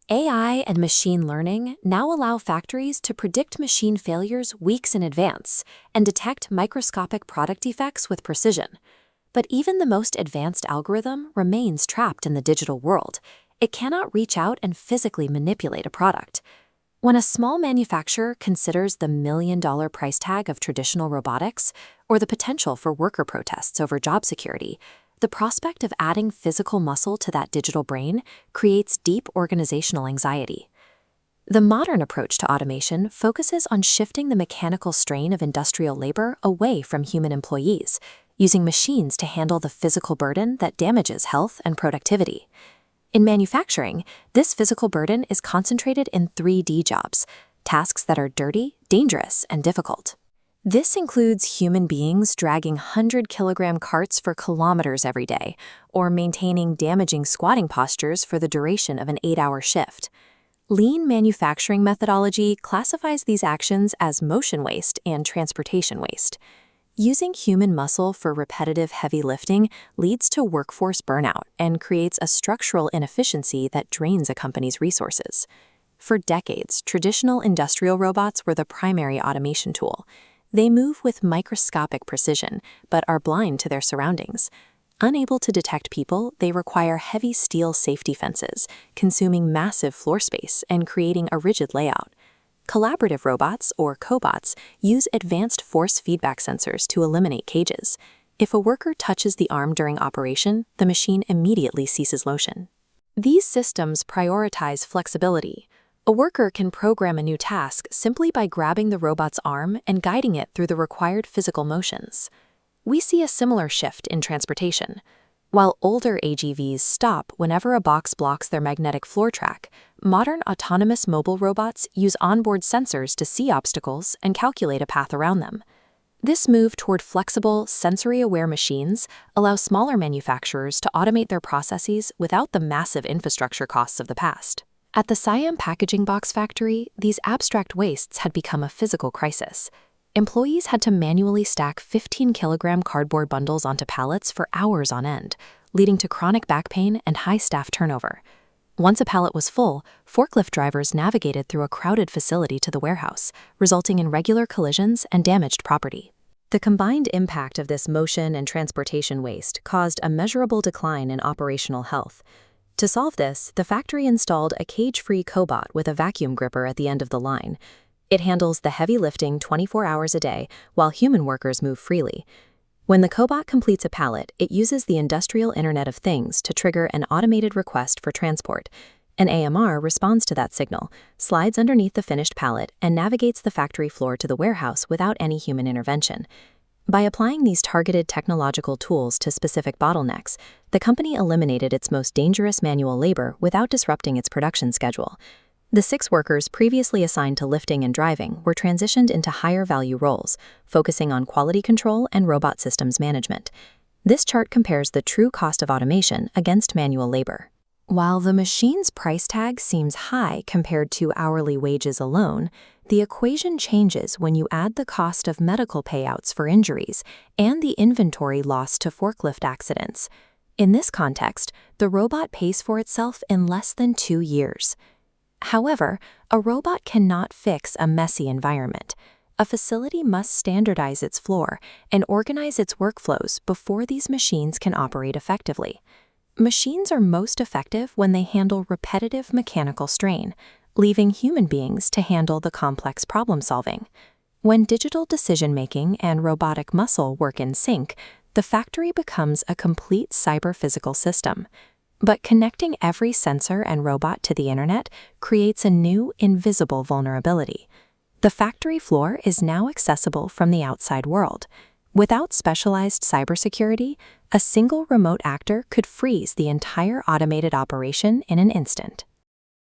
AI and machine learning now allow factories to predict machine failures weeks in advance and detect microscopic product defects with precision. But even the most advanced algorithm remains trapped in the digital world. It cannot reach out and physically manipulate a product. When a small manufacturer considers the million-dollar price tag of traditional robotics or the potential for worker protests over job security, the prospect of adding physical muscle to that digital brain creates deep organizational anxiety. The modern approach to automation focuses on shifting the mechanical strain of industrial labor away from human employees, using machines to handle the physical burden that damages health and productivity. In manufacturing, this physical burden is concentrated in 3D jobs, tasks that are dirty, dangerous, and difficult. This includes human beings dragging 100-kilogram carts for kilometers every day, or maintaining damaging squatting postures for the duration of an 8-hour shift. Lean manufacturing methodology classifies these actions as motion waste and transportation waste. Using human muscle for repetitive heavy lifting leads to workforce burnout and creates a structural inefficiency that drains a company's resources. For decades, traditional industrial robots were the primary automation tool. They move with microscopic precision, but are blind to their surroundings. Unable to detect people, they require heavy steel safety fences, consuming massive floor space and creating a rigid layout. Collaborative robots, or cobots, use advanced force feedback sensors to eliminate cages. If a worker touches the arm during operation, the machine immediately ceases motion. These systems prioritize flexibility. A worker can program a new task simply by grabbing the robot's arm and guiding it through the required physical motions. We see a similar shift in transportation. While older AGVs stop whenever a box blocks their magnetic floor track, modern autonomous mobile robots use onboard sensors to see obstacles and calculate a path around them. This move toward flexible, sensory-aware machines allows smaller manufacturers to automate their processes without the massive infrastructure costs of the past. At the Siam packaging box factory, these abstract wastes had become a physical crisis. Employees had to manually stack 15-kilogram cardboard bundles onto pallets for hours on end, leading to chronic back pain and high staff turnover. Once a pallet was full, forklift drivers navigated through a crowded facility to the warehouse, resulting in regular collisions and damaged property. The combined impact of this motion and transportation waste caused a measurable decline in operational health. To solve this, the factory installed a cage-free cobot with a vacuum gripper at the end of the line. It handles the heavy lifting 24 hours a day while human workers move freely. When the cobot completes a pallet, it uses the Industrial Internet of Things to trigger an automated request for transport. An AMR responds to that signal, slides underneath the finished pallet, and navigates the factory floor to the warehouse without any human intervention. By applying these targeted technological tools to specific bottlenecks, the company eliminated its most dangerous manual labor without disrupting its production schedule. The 6 workers previously assigned to lifting and driving were transitioned into higher-value roles, focusing on quality control and robot systems management. This chart compares the true cost of automation against manual labor. While the machine's price tag seems high compared to hourly wages alone, the equation changes when you add the cost of medical payouts for injuries and the inventory lost to forklift accidents. In this context, the robot pays for itself in less than 2 years. However, a robot cannot fix a messy environment. A facility must standardize its floor and organize its workflows before these machines can operate effectively. Machines are most effective when they handle repetitive mechanical strain, leaving human beings to handle the complex problem-solving. When digital decision-making and robotic muscle work in sync, the factory becomes a complete cyber-physical system. But connecting every sensor and robot to the internet creates a new, invisible vulnerability. The factory floor is now accessible from the outside world. Without specialized cybersecurity, a single remote actor could freeze the entire automated operation in an instant.